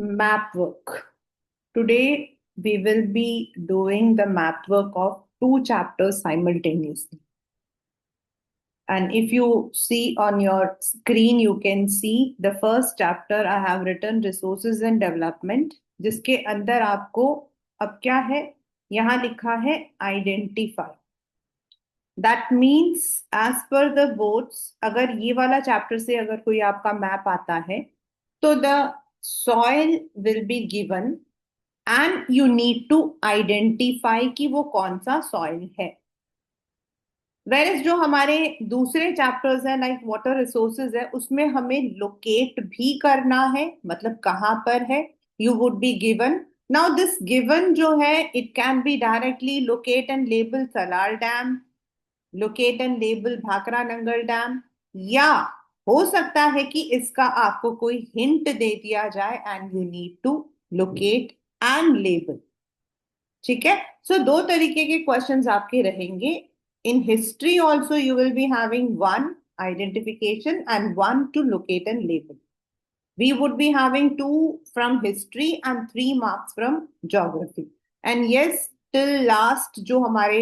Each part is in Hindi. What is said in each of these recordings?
Map work. Today we will be doing the map work of two chapters simultaneously. And if you see on your screen, you can see the first chapter I have written resources and development, जिसके अंदर आपको अब क्या है, यहाँ लिखा है identify. That means as per the boards, अगर ये वाला चैप्टर से अगर कोई आपका मैप आता है तो the soil will be given and you need to identify कि वो कौन सा सॉइल है। वेरएज जो हमारे दूसरे चैप्टर्स हैं लाइक वाटर रिसोर्सेज है, उसमें हमें लोकेट भी करना है, मतलब कहाँ पर है। You would be given. Now this given जो है, it can be directly locate and label Salaar dam, locate and label Bhakra Nangal dam, या हो सकता है कि इसका आपको कोई हिंट दे दिया जाए and you need to locate and label. ठीक है। सो दो तरीके के क्वेश्चंस आपके रहेंगे। In history also you will be having one identification and one to locate and label. we would be having 2 from history and 3 marks from geography. And yes, till last जो हमारे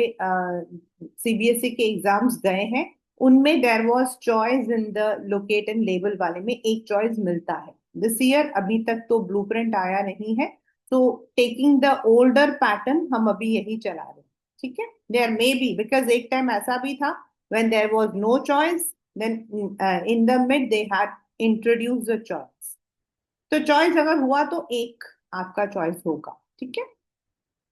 सीबीएसई के एग्जाम्स गए हैं, उनमें there was choice in the locate and label वाले में एक चॉइस मिलता है। दिस ईयर अभी तक तो ब्लूप्रिंट आया नहीं है, तो टेकिंग द ओल्डर पैटर्न हम अभी यही चला रहे हैं। ठीक है। देयर मे बी, बिकॉज एक टाइम ऐसा भी था when there was no choice, then in the mid they had introduce the choice. तो चॉइस अगर हुआ तो एक आपका चॉइस होगा। ठीक है।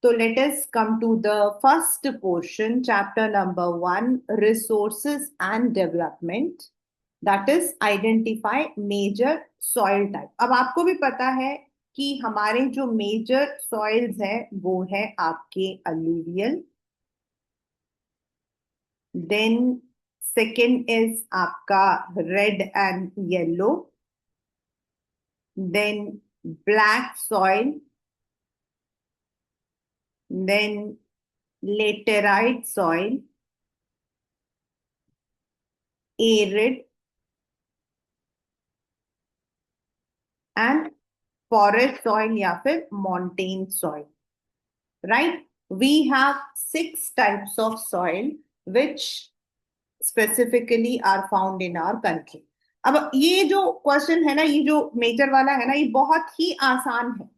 तो let us come to the first portion, chapter number 1, resources and development, that is identify major soil type. अब आपको भी पता है कि हमारे जो मेजर सॉइल्स हैं वो है आपके अलूवियल, देन सेकेंड इज आपका red and yellow, then black soil, then laterite soil, arid, and forest soil या फिर mountain soil. Right? We have 6 types of soil which specifically are found in our country. अब ये जो क्वेश्चन है ना, ये जो मेजर वाला है ना, ये बहुत ही आसान है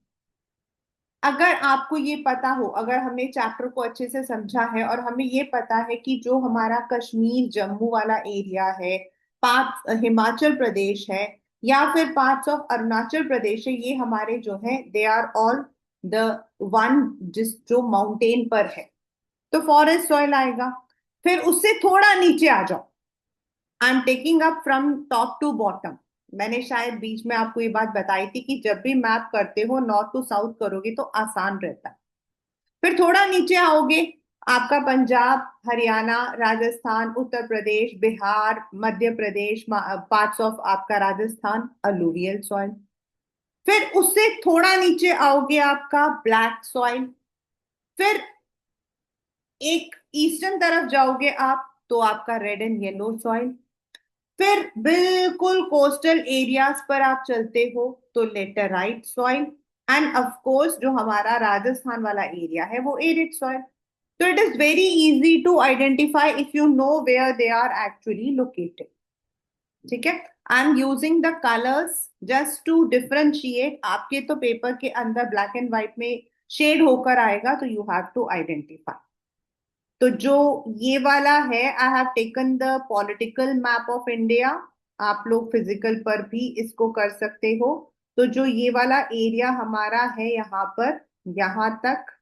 अगर आपको ये पता हो। अगर हमने चैप्टर को अच्छे से समझा है और हमें ये पता है कि जो हमारा कश्मीर जम्मू वाला एरिया है, पार्ट हिमाचल प्रदेश है, या फिर पार्ट्स ऑफ अरुणाचल प्रदेश है, ये हमारे जो है they are all the one जिस जो माउंटेन पर है, तो फॉरेस्ट सॉइल आएगा। फिर उससे थोड़ा नीचे आ जाओ, I am taking up from top to bottom. मैंने शायद बीच में आपको ये बात बताई थी कि जब भी मैप करते हो नॉर्थ टू साउथ करोगे तो आसान रहता है। फिर थोड़ा नीचे आओगे, आपका पंजाब, हरियाणा, राजस्थान, उत्तर प्रदेश, बिहार, मध्य प्रदेश, पार्ट्स ऑफ आपका राजस्थान, अलूवियल सॉइल। फिर उससे थोड़ा नीचे आओगे आपका ब्लैक सॉइल। फिर एक ईस्टर्न तरफ जाओगे आप तो आपका रेड एंड येलो सॉइल। फिर बिल्कुल कोस्टल एरियाज पर आप चलते हो तो laterite soil, and of course जो हमारा राजस्थान वाला एरिया है वो एरिड सॉइल। तो it is very easy to identify if you know where they are actually located. ठीक है। I am using the colours just to differentiate. आपके तो पेपर के अंदर ब्लैक एंड व्हाइट में शेड होकर आएगा, तो यू हैव टू आइडेंटिफाई। तो जो ये वाला है, I have taken the political map of India. आप लोग फिजिकल पर भी इसको कर सकते हो। तो जो ये वाला एरिया हमारा है यहाँ पर, यहाँ तक,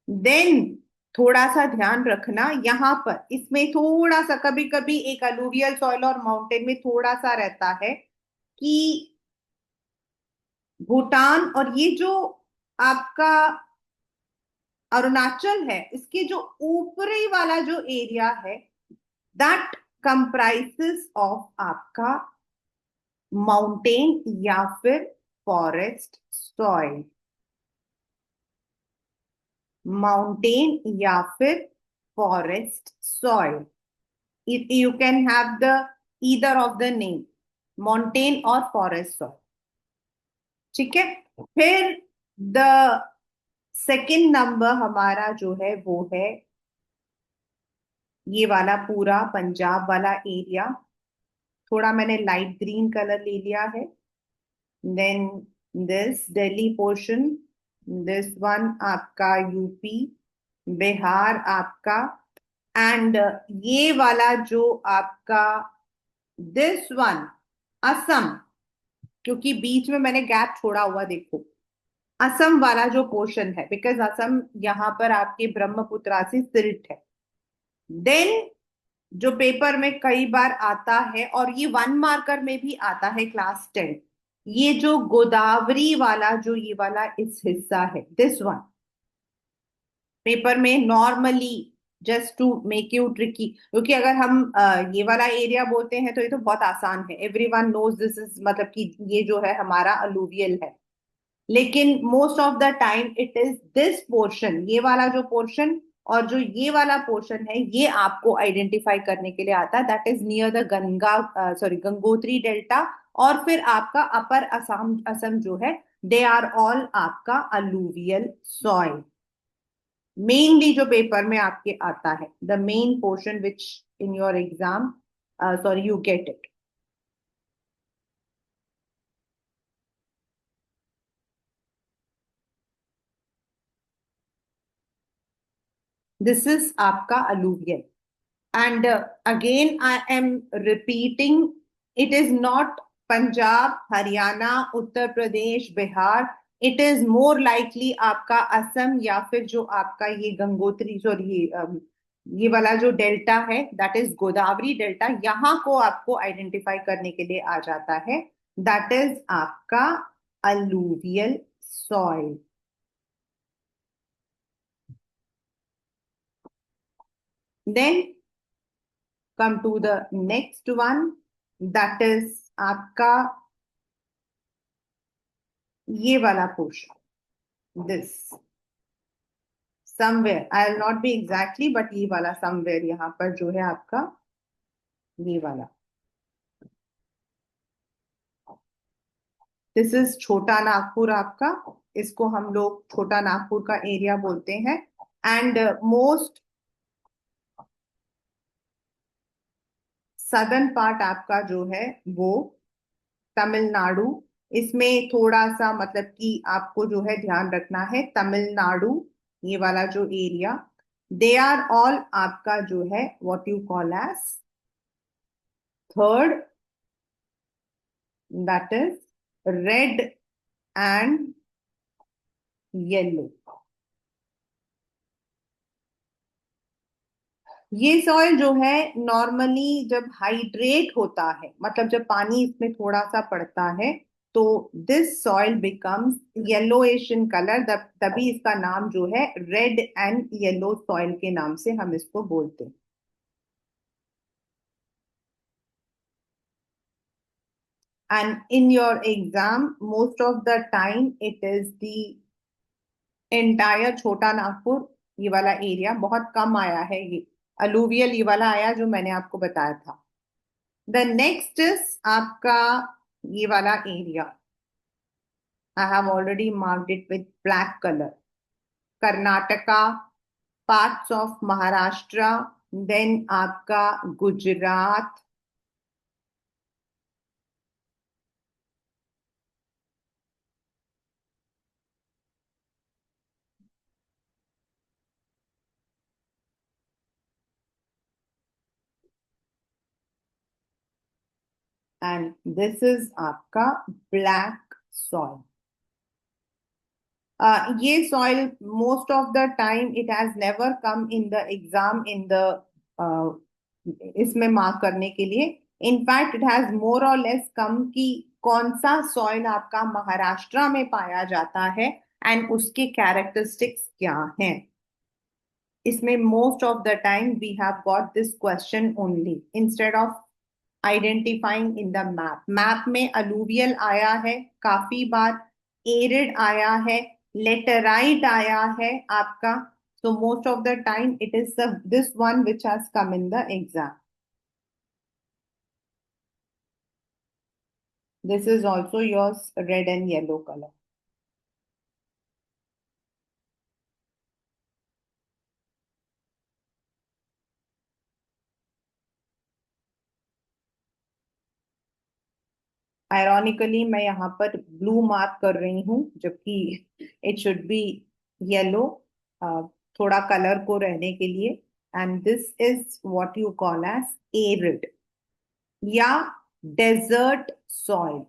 देन थोड़ा सा ध्यान रखना यहाँ पर, इसमें थोड़ा सा कभी कभी एक अलूवियल सॉइल और माउंटेन में थोड़ा सा रहता है कि भूटान और ये जो आपका अरुणाचल है, इसके जो ऊपरी वाला जो एरिया है, दैट कंप्राइजेस ऑफ आपका माउंटेन या फिर फॉरेस्ट सॉइल, माउंटेन या फिर forest soil. You can have the either of the name. Mountain और फॉरेस्ट सॉइल। ठीक है। फिर द सेकंड नंबर हमारा जो है वो है ये वाला पूरा पंजाब वाला एरिया। थोड़ा मैंने लाइट ग्रीन कलर ले लिया है। Then this Delhi portion, this one आपका यूपी, बिहार आपका, एंड ये वाला जो आपका दिस वन असम, क्योंकि बीच में मैंने गैप छोड़ा हुआ देखो। असम वाला जो पोर्शन है, बिकॉज असम यहाँ पर आपके ब्रह्मपुत्रा से सिल्ट है। देन जो पेपर में कई बार आता है और ये वन मार्कर में भी आता है क्लास 10, ये जो गोदावरी वाला जो ये वाला इस हिस्सा है, दिस वन पेपर में normally, just to make you tricky, क्योंकि अगर हम ये वाला एरिया बोलते हैं तो ये तो बहुत आसान है, एवरीवन नोज दिस इज, मतलब कि ये जो है हमारा अलूवियल है। लेकिन most of the time it is this portion, ये वाला जो पोर्शन और जो ये वाला पोर्शन है, ये आपको आइडेंटिफाई करने के लिए आता है, that is near the Ganga, sorry Gangotri delta. और फिर आपका अपर असम, असम जो है, दे आर ऑल आपका अलूवियल सॉइल। मेनली जो पेपर में आपके आता है, the main portion which in your exam, sorry you get it. This is आपका alluvial. And again, I am repeating, it is not Punjab, Haryana, Uttar Pradesh, Bihar. It is more likely आपका असम, या फिर जो आपका ये गंगोत्री, सॉरी ये वाला जो डेल्टा है, दैट इज गोदावरी डेल्टा, यहाँ को आपको आइडेंटिफाई करने के लिए आ जाता है, दैट इज आपका alluvial soil. Then come to the next one, that is आपका ये वाला portion, this somewhere, I will not be exactly, but ये वाला समवेयर यहाँ पर जो है आपका ये वाला, दिस इज छोटा नागपुर आपका। इसको हम लोग छोटा नागपुर का एरिया बोलते हैं। एंड मोस्ट सदर्न पार्ट आपका जो है वो तमिलनाडु। इसमें थोड़ा सा मतलब कि आपको जो है ध्यान रखना है, तमिलनाडु ये वाला जो एरिया, दे आर ऑल आपका जो है what you call as third, that is red and yellow. ये सॉइल जो है नॉर्मली जब हाइड्रेट होता है, मतलब जब पानी इसमें थोड़ा सा पड़ता है, तो this soil becomes yellowish in colour, तभी इसका नाम जो है रेड एंड येलो सॉइल के नाम से हम इसको बोलते हैं। And in your exam most of the time it is the entire छोटा नागपुर, ये वाला एरिया बहुत कम आया है, ये अलूवियल ये वाला आया जो मैंने आपको बताया था। द नेक्स्ट इज आपका ये वाला area, I have already marked it with black color. Karnataka, parts of Maharashtra, then आपका गुजरात, and this is आपका black soil. ये soil most of the time it has never come in the exam in the uh, इसमें मार्क करने के लिए। इनफैक्ट इट हैज मोर और लेस कम कि कौन सा सॉइल आपका महाराष्ट्र में पाया जाता है एंड उसके कैरेक्टरिस्टिक्स क्या हैं। इसमें most of the time we have got this question only instead of identifying in the map. Map में अलूवियल आया है काफी बार, एरिड आया है, लेटेराइट आया है आपका, so most of the time it is this one which has come in the exam. This is also yours, red and yellow color. Ironically मैं यहाँ पर ब्लू मार्क कर रही हूँ, जबकि इट शुड बी येलो, थोड़ा कलर को रहने के लिए. And this is what you call as arid या desert soil.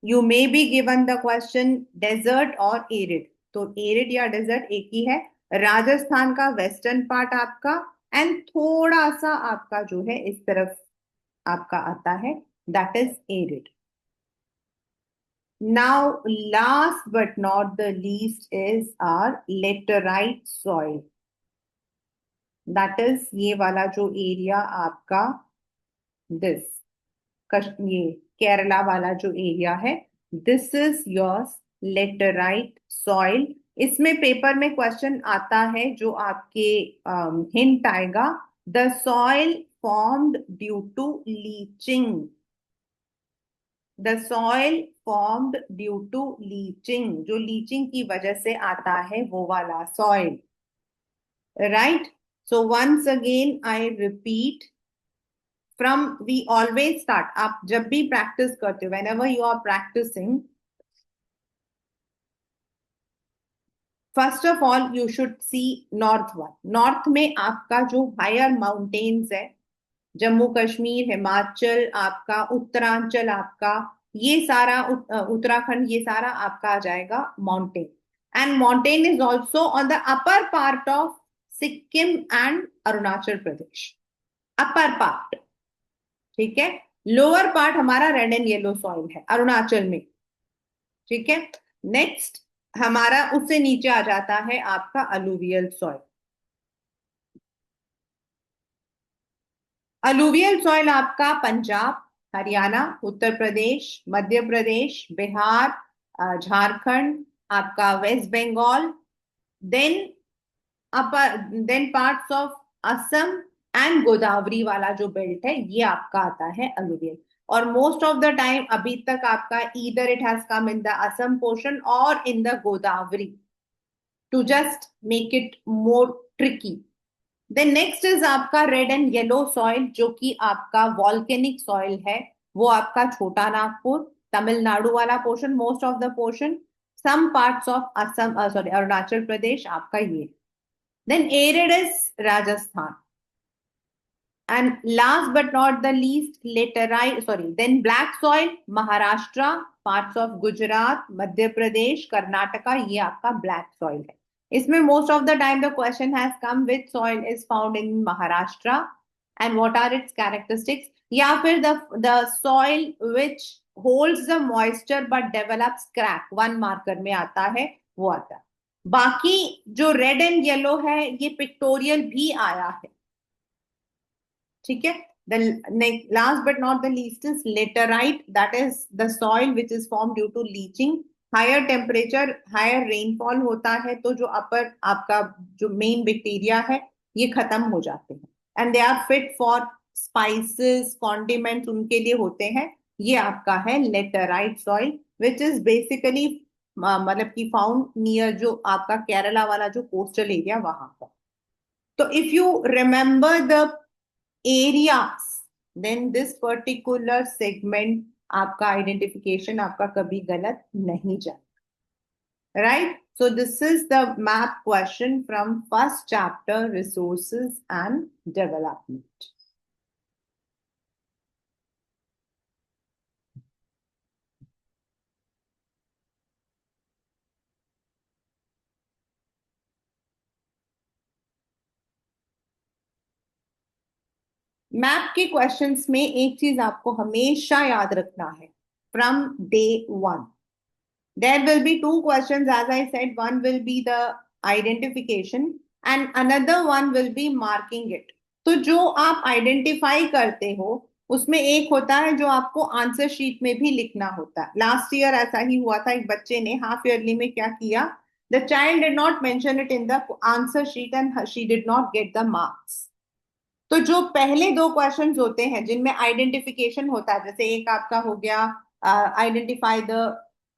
You may be given the question desert और एरिड, तो एरिड या डेजर्ट एक ही है. राजस्थान का वेस्टर्न पार्ट आपका, एंड थोड़ा सा आपका जो है इस तरफ आपका आता है, that is arid. Now, last but not the least is our laterite soil. That is ये वाला जो एरिया आपका this ये केरला वाला जो एरिया है, this is your laterite soil. इसमें पेपर में क्वेश्चन आता है जो आपके हिंट आएगा, the soil formed due to leaching. The soil formed due to leaching, जो लीचिंग की वजह से आता है वो वाला soil, right. So once again I repeat, from we always start, आप जब भी प्रैक्टिस करते हो, whenever you are practising, first of all you should see north one. North में आपका जो हायर माउंटेन्स है, जम्मू कश्मीर, हिमाचल आपका, उत्तरांचल आपका, ये सारा उत्तराखंड, ये सारा आपका आ जाएगा mountain. And mountain is also on the upper part of Sikkim and Arunachal Pradesh, upper part, ठीक है. लोअर पार्ट हमारा रेड एंड येलो सॉइल है अरुणाचल में, ठीक है. नेक्स्ट हमारा उससे नीचे आ जाता है आपका अलुवियल सॉइल. अलुवियल सॉइल आपका पंजाब, हरियाणा, उत्तर प्रदेश, मध्य प्रदेश, बिहार, झारखंड, आपका West Bengal, then upper, then parts of Assam and Godavari वाला जो बेल्ट है, ये आपका आता है अलुवियल. और मोस्ट ऑफ द टाइम अभी तक आपका either it has come in the Assam portion और in the Godavari, to just make it more tricky. Then next is आपका रेड एंड येलो सॉइल, जो कि आपका वॉल्केनिक सॉइल है. वो आपका छोटा नागपुर, तमिलनाडु वाला portion, most of the portion, some parts of Assam, sorry Arunachal Pradesh आपका ये. Then arid is Rajasthan. And last but not the least, laterite, sorry, then black soil, Maharashtra, parts of Gujarat, Madhya Pradesh, Karnataka, ये आपका black soil है. इसमें most of the time the question has come, which soil is found in Maharashtra and what are its characteristics, या फिर the soil which holds the moisture but develops crack, one marker में आता है, वो आता है. बाकी जो red and yellow है ये pictorial भी आया है, ठीक है. The last but not the least is laterite, that is the soil which is formed due to leaching. Higher temperature, higher rainfall होता है तो जो अपर आपका जो मेन बैक्टीरिया है ये खत्म हो जाते हैं, and they are fit for spices, condiments उनके लिए होते हैं. ये आपका है laterite soil, which is basically मतलब कि फाउंड नियर जो आपका केरला वाला जो कोस्टल एरिया वहां पर. तो if you remember the areas, then this particular segment आपका आइडेंटिफिकेशन आपका कभी गलत नहीं जाए, right. So this is the map question from first chapter, resources and development. Map के क्वेश्चंस में एक चीज आपको हमेशा याद रखना है, from day one there will be two questions, as I said. One will be the identification and another one will be marking it. तो जो आप आइडेंटिफाई करते हो उसमें एक होता है जो आपको आंसर शीट में भी लिखना होता है. लास्ट ईयर ऐसा ही हुआ था, एक बच्चे ने हाफ ईयरली में क्या किया, the child did not mention it in the answer sheet and she did not get the marks. तो जो पहले दो क्वेश्चंस होते हैं जिनमें आइडेंटिफिकेशन होता है, जैसे एक आपका हो गया आइडेंटिफाई द,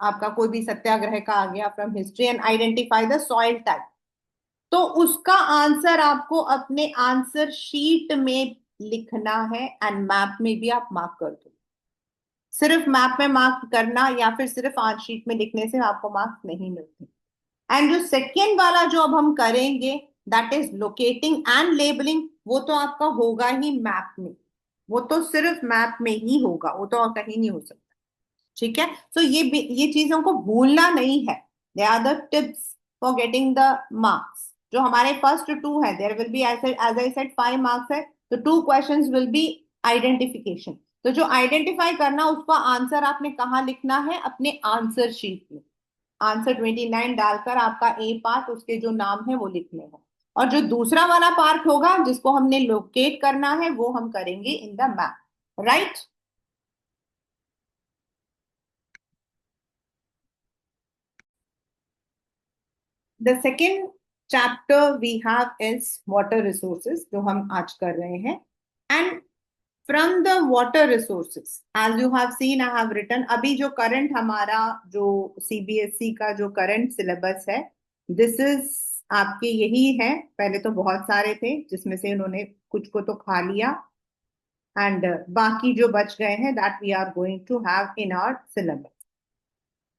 आपका कोई भी सत्याग्रह का आ गया from history, and identify the soil type, तो उसका आंसर आपको अपने आंसर शीट में लिखना है, एंड मैप में भी आप मार्क कर दो। सिर्फ मैप में मार्क करना या फिर सिर्फ आंसर शीट में लिखने से आपको मार्क्स नहीं मिलते। एंड जो सेकेंड वाला जो अब हम करेंगे, that is locating and labelling, वो तो आपका होगा ही मैप में, वो तो सिर्फ मैप में ही होगा, वो तो और कहीं नहीं हो सकता। ठीक है, तो ये चीजों को भूलना नहीं है। They are the tips for getting the marks. जो हमारे फर्स्ट टू है, there will be as I said 5 marks है, तो 2 क्वेश्चंस विल बी आइडेंटिफिकेशन। तो जो आइडेंटिफाई करना, उसका आंसर आपने कहाँ लिखना है, अपने आंसर शीट में। आंसर 29 डालकर आपका ए पार्ट, उसके जो नाम है वो लिखने हैं। और जो दूसरा वाला पार्ट होगा जिसको हमने लोकेट करना है, वो हम करेंगे in the map, right. The second chapter we have is water resources, जो हम आज कर रहे हैं। And from the water resources, as you have seen, I have written, अभी जो करंट हमारा जो सीबीएसई का जो करंट सिलेबस है, दिस इज आपके यही है। पहले तो बहुत सारे थे जिसमें से उन्होंने कुछ को तो खा लिया, एंड बाकी जो बच गए हैं, that we are going to have in our syllabus.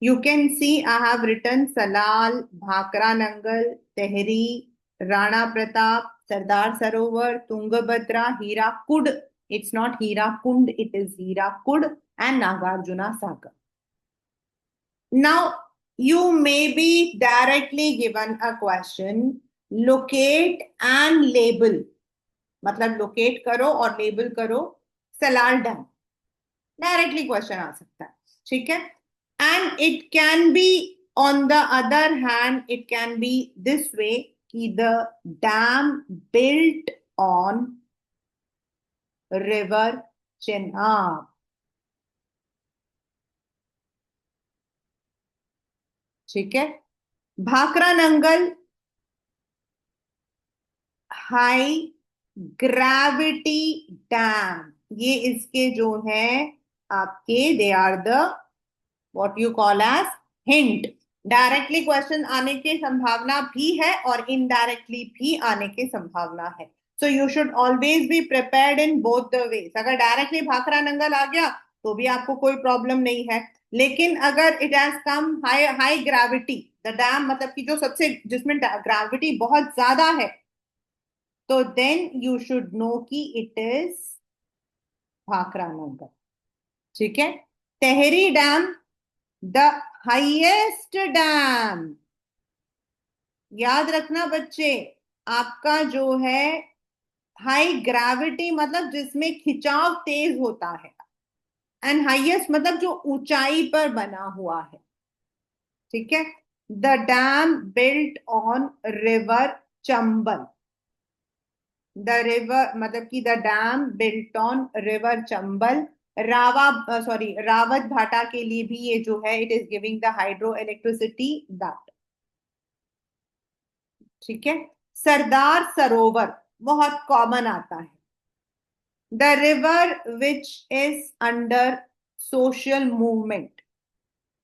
You can see I have written Salal, Bhakra Nangal, Tehri, Rana Pratap, Sardar Sarovar, Tungabhadra, Hirakud. It's not Hirakund, it is Hirakud, and Nagarjuna Sagar. Now, you may be directly given a question, locate and label. मतलब locate करो और label करो सलाल डैम, डायरेक्टली क्वेश्चन आ सकता है। ठीक है, and it can be, on the other hand it can be this way, कि the dam built on river Chenab. ठीक है, Bhakra Nangal high gravity dam, ये इसके जो है आपके, they are the what you call as hint. Directly question आने की संभावना भी है और इनडायरेक्टली भी आने की संभावना है। So you should always be prepared in both the ways. अगर डायरेक्टली भाखरा नंगल आ गया तो भी आपको कोई प्रॉब्लम नहीं है, लेकिन अगर it has come high high gravity, the dam मतलब कि जो सबसे जिसमें ग्रेविटी बहुत ज्यादा है, तो देन यू शुड नो कि इट इज भाखरा नंगल। ठीक है, Tehri dam, the highest dam. याद रखना बच्चे, आपका जो है हाई ग्रेविटी मतलब जिसमें खिंचाव तेज होता है, एंड हाईएस्ट मतलब जो ऊंचाई पर बना हुआ है। ठीक है, the dam built on river Chambal, the river मतलब कि the dam built on river Chambal. Sorry, Rawat भाटा के लिए भी ये जो है, it is giving the hydro electricity that. ठीक है, सरदार सरोवर बहुत कॉमन आता है, the river which is under social movement,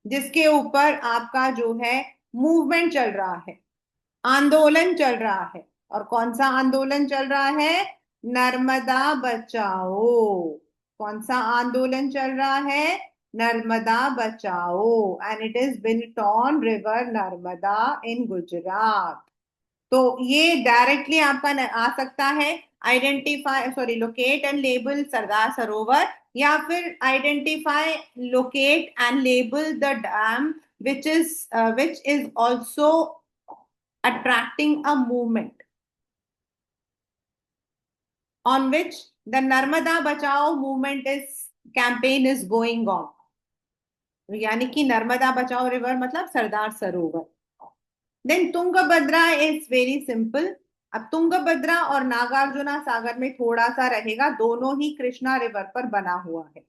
जिसके ऊपर आपका जो है मूवमेंट चल रहा है, आंदोलन चल रहा है। और कौन सा आंदोलन चल रहा है, नर्मदा बचाओ। कौन सा आंदोलन चल रहा है, Narmada Bachao, and it is built on river Narmada in Gujarat. तो ये डायरेक्टली आपका आ सकता है, identify sorry locate and label Sardar Sarovar, या फिर identify locate and label the dam which is also attracting a movement on which the Narmada Bachao movement is campaign is going on। यानी कि नर्मदा बचाओ रिवर मतलब Sardar Sarovar. Then Tungabhadra is very simple. अब तुंगभद्रा और नागार्जुना सागर में थोड़ा सा रहेगा, दोनों ही कृष्णा रिवर पर बना हुआ है,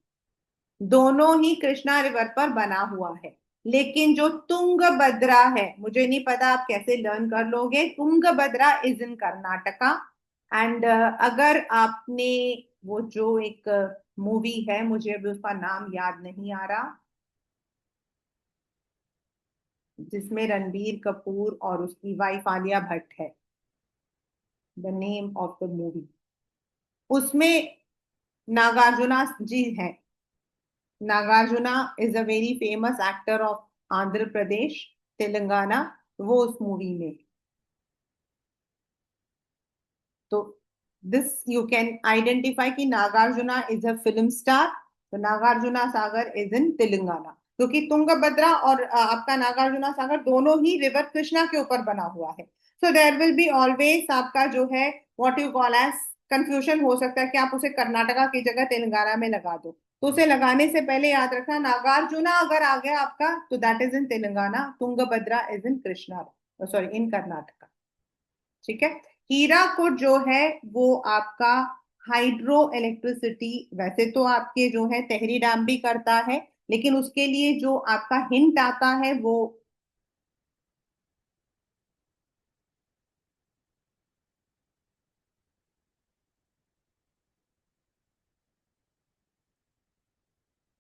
दोनों ही कृष्णा रिवर पर बना हुआ है। लेकिन जो तुंगभद्रा है, मुझे नहीं पता आप कैसे लर्न कर लोगे, Tungabhadra is in Karnataka, and अगर आपने वो जो एक मूवी है, मुझे अभी उसका नाम याद नहीं आ रहा, जिसमें रणबीर कपूर और उसकी वाइफ आलिया भट्ट है, the name of the movie, उसमें नागार्जुना जी हैं। Nagarjuna is a very famous actor of Andhra Pradesh, Telangana, वो उस मूवी में। तो दिस यू कैन आइडेंटिफाई कि Nagarjuna is a film star, तो नागार्जुना सागर इज इन तेलंगाना, क्योंकि तुंगभद्रा और आपका नागार्जुना सागर दोनों ही रिवर कृष्णा के ऊपर बना हुआ है। So there will be always आपका जो है what you call as confusion हो सकता है कि आप उसे कर्नाटका की जगह तेलंगाना में लगा दो। तो उसे लगाने से पहले याद रखना, नागार्जुना अगर आ गया आपका तो that is in Telangana, Tungabhadra is in Krishna, sorry इन कर्नाटका। ठीक है। हीराकुड जो है वो आपका हाइड्रो इलेक्ट्रिसिटी, वैसे तो आपके जो है तेहरी डैम भी करता है, लेकिन उसके लिए जो आपका हिंट आता है वो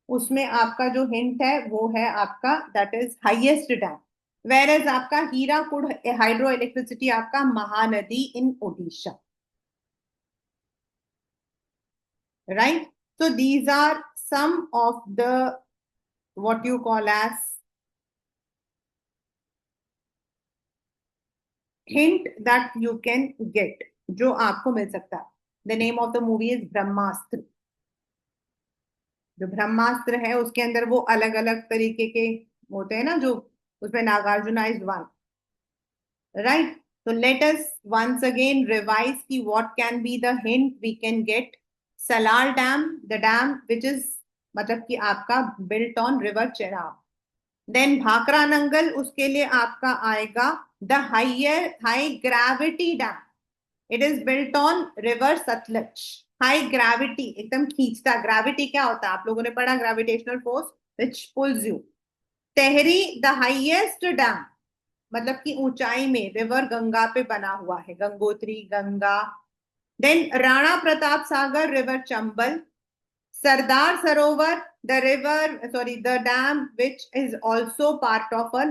उसमें आपका जो हिंट है वो है आपका that is highest dam, whereas आपका हीराकुड हाइड्रो इलेक्ट्रिसिटी आपका Mahanadi in Odisha. Right. So these are some of the what you call as hint that you can get, जो आपको मिल सकता है। The name of the movie is Brahmastra. जो ब्रह्मास्त्र है उसके अंदर वो अलग अलग तरीके के होते हैं ना, जो उसमें नागार्जुना इज वन। राइट। तो let us once again revise की what can be the hint we can get. Salal dam, the dam which is मतलब कि आपका built on river Chenab. Then Bhakra Nangal, उसके लिए आपका आएगा the high gravity dam, it is built on river Sutlej. High gravity एकदम खींचता, ग्रेविटी क्या होता है आप लोगों ने पढ़ा, gravitational force which pools you. Tehri the highest dam, मतलब कि ऊंचाई में रिवर गंगा पे बना हुआ है, Gangotri Ganga. Then Rana Pratap Sagar river Chambal, Sardar Sarovar the river sorry the dam which is also part of a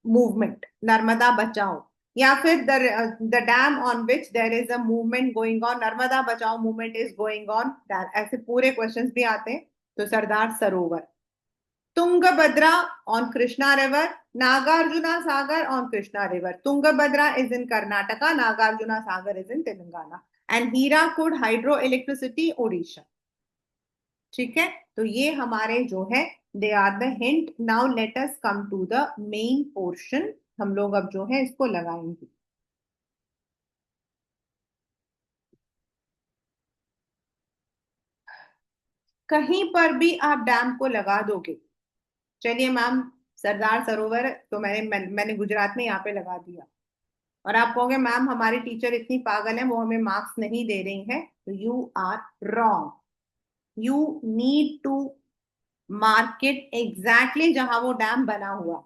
movement Narmada बचाओ, या फिर the dam on which there is a movement going on, Narmada बचाओ मूवमेंट इज गोइंग ऑन, ऐसे पूरे क्वेश्चंस भी आते हैं। तो Sardar Sarovar, Tungabhadra on Krishna river, Nagarjuna Sagar on Krishna river. Tungabhadra is in Karnataka, Nagarjuna Sagar is in Telangana, and Hirakud hydro electricity Odisha. ठीक है। तो ये हमारे जो है they are the hint. Now let us come to the main portion, हम लोग अब जो है इसको लगाएंगे। कहीं पर भी आप डैम को लगा दोगे, चलिए मैम सरदार सरोवर तो मैंने गुजरात में यहाँ पे लगा दिया, और आप कहोगे मैम हमारी टीचर इतनी पागल है वो हमें मार्क्स नहीं दे रही है, तो you are wrong. You need to mark it exactly जहां वो डैम बना हुआ।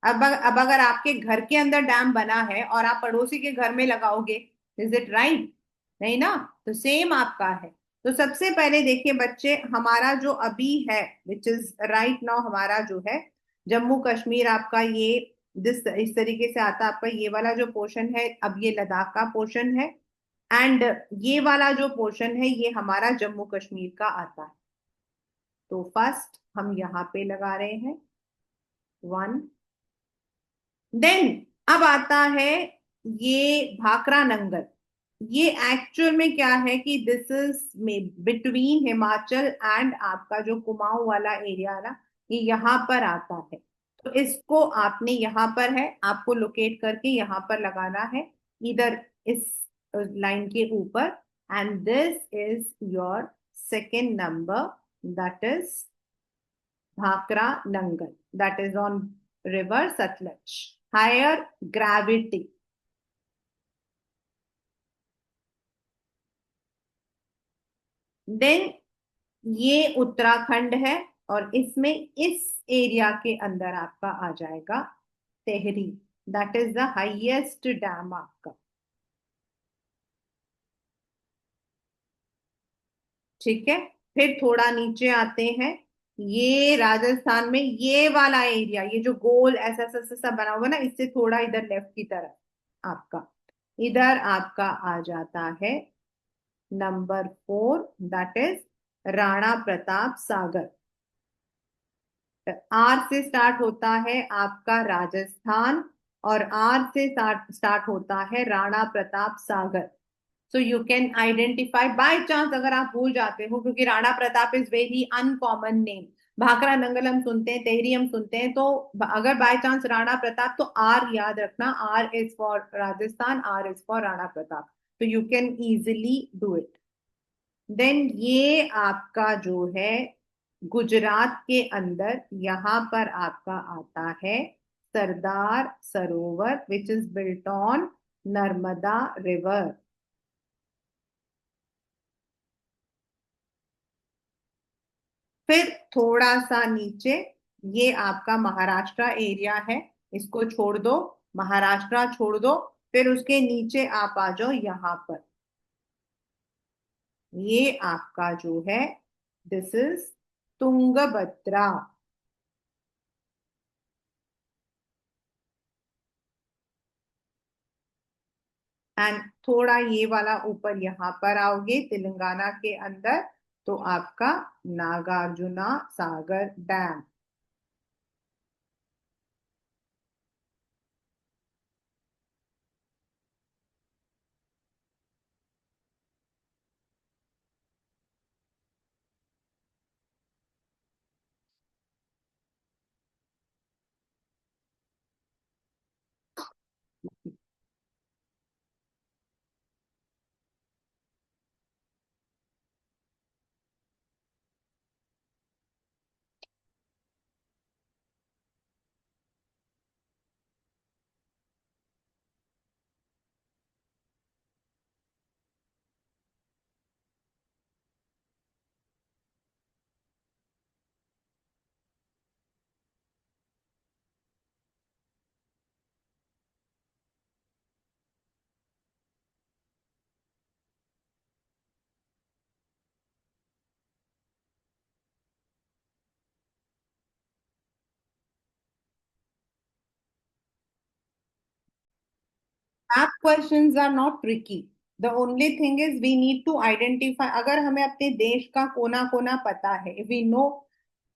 अब अगर आपके घर के अंदर डैम बना है और आप पड़ोसी के घर में लगाओगे, इज इट राइट? नहीं ना। तो सेम आपका है। तो सबसे पहले देखिए बच्चे, हमारा जो अभी है विच इज राइट नाउ, हमारा जो है जम्मू कश्मीर आपका ये दिस इस तरीके से आता है, आपका ये वाला जो पोर्शन है अब ये लद्दाख का पोर्शन है, एंड ये वाला जो पोर्शन है ये हमारा जम्मू कश्मीर का आता है। तो फर्स्ट हम यहाँ पे लगा रहे हैं वन। देन अब आता है ये भाखरा नंगल। ये एक्चुअल में क्या है कि this is between Himachal and आपका जो कुमाऊं वाला एरिया है ना, ये यहाँ पर आता है। तो इसको आपने यहाँ पर है, आपको लोकेट करके यहाँ पर लगाना है, इधर इस लाइन के ऊपर। And this is your second number, that is Bhakra Nangal, that is on river Sutlej, higher gravity. Then ये उत्तराखंड है, और इसमें इस एरिया के अंदर आपका आ जाएगा Tehri, that is the highest dam आपका। ठीक है, फिर थोड़ा नीचे आते हैं। ये राजस्थान में ये वाला एरिया, ये जो गोल ऐसा ऐसा ऐसा सा बना हुआ ना, इससे थोड़ा इधर लेफ्ट की तरफ आपका, इधर आपका आ जाता है number 4, that is Rana Pratap Sagar. R से स्टार्ट होता है आपका राजस्थान, और आर से स्टार्ट होता है Rana Pratap Sagar. So you can identify by chance, अगर आप भूल जाते हो, क्योंकि Rana Pratap is very uncommon name, Bhakra Nangal हम सुनते हैं, तेहरी हम सुनते हैं, तो अगर बाय चांस राणा प्रताप, तो आर याद रखना, R is for Rajasthan, R is for Rana Pratap, तो you can easily do it. Then ये आपका जो है गुजरात के अंदर, यहां पर आपका आता है Sardar Sarovar, which is built on Narmada river. फिर थोड़ा सा नीचे ये आपका महाराष्ट्र एरिया है, इसको छोड़ दो, महाराष्ट्र छोड़ दो, फिर उसके नीचे आप आ जाओ यहां पर, ये आपका जो है दिस इज तुंगभद्रा। एंड थोड़ा ये वाला ऊपर यहाँ पर आओगे तेलंगाना के अंदर, तो आपका Nagarjuna Sagar dam. Map questions are not tricky, the only thing is we need to identify, अगर हमें अपने देश का कोना कोना पता है, वी नो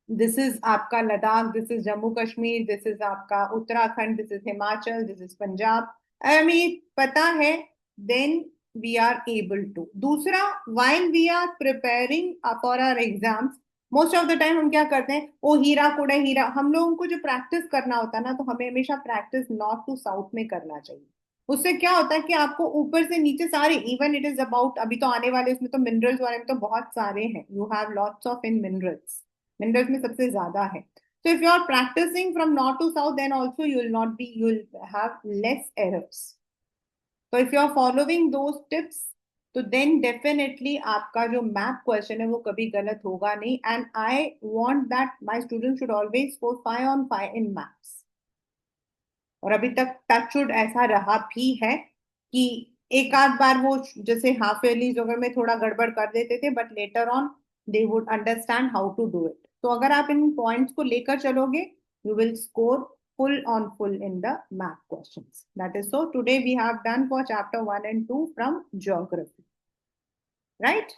दिस इज आपका Ladakh, this is Jammu Kashmir, this is आपका Uttarakhand, this is Himachal, this is Punjab, हमें पता है, then we are able to. दूसरा, while we are preparing for our exams, most of the time हम क्या करते हैं, ओ हीरा कुड़ा हीरा, हम लोगों को जो प्रैक्टिस करना होता है ना, तो हमें हमेशा प्रैक्टिस नॉर्थ टू साउथ में करना चाहिए। उससे क्या होता है कि आपको ऊपर से नीचे सारे, इवन इट इज अबाउट, अभी तो आने वाले उसमें तो मिनरल्स वाले में तो बहुत सारे हैं, you have lots of in minerals, minerals में सबसे ज्यादा है। So if you are practicing from north to south, then also you will not be, you will have less errors. So if you are following those tips, तो then definitely आपका जो मैथ क्वेश्चन है वो कभी गलत होगा नहीं, and I want that my student should always score 5 on 5 in maths. और अभी तक टचवुड ऐसा रहा भी है कि एक आध बार वो जैसे हाफ ईयरलीज वगैरह में थोड़ा गड़बड़ कर देते थे, but later on they would understand how to do it. तो अगर आप इन पॉइंट्स को लेकर चलोगे, you will score full on full in the math questions. That is so. Today we have done for chapter 1 and 2 from geography. Right?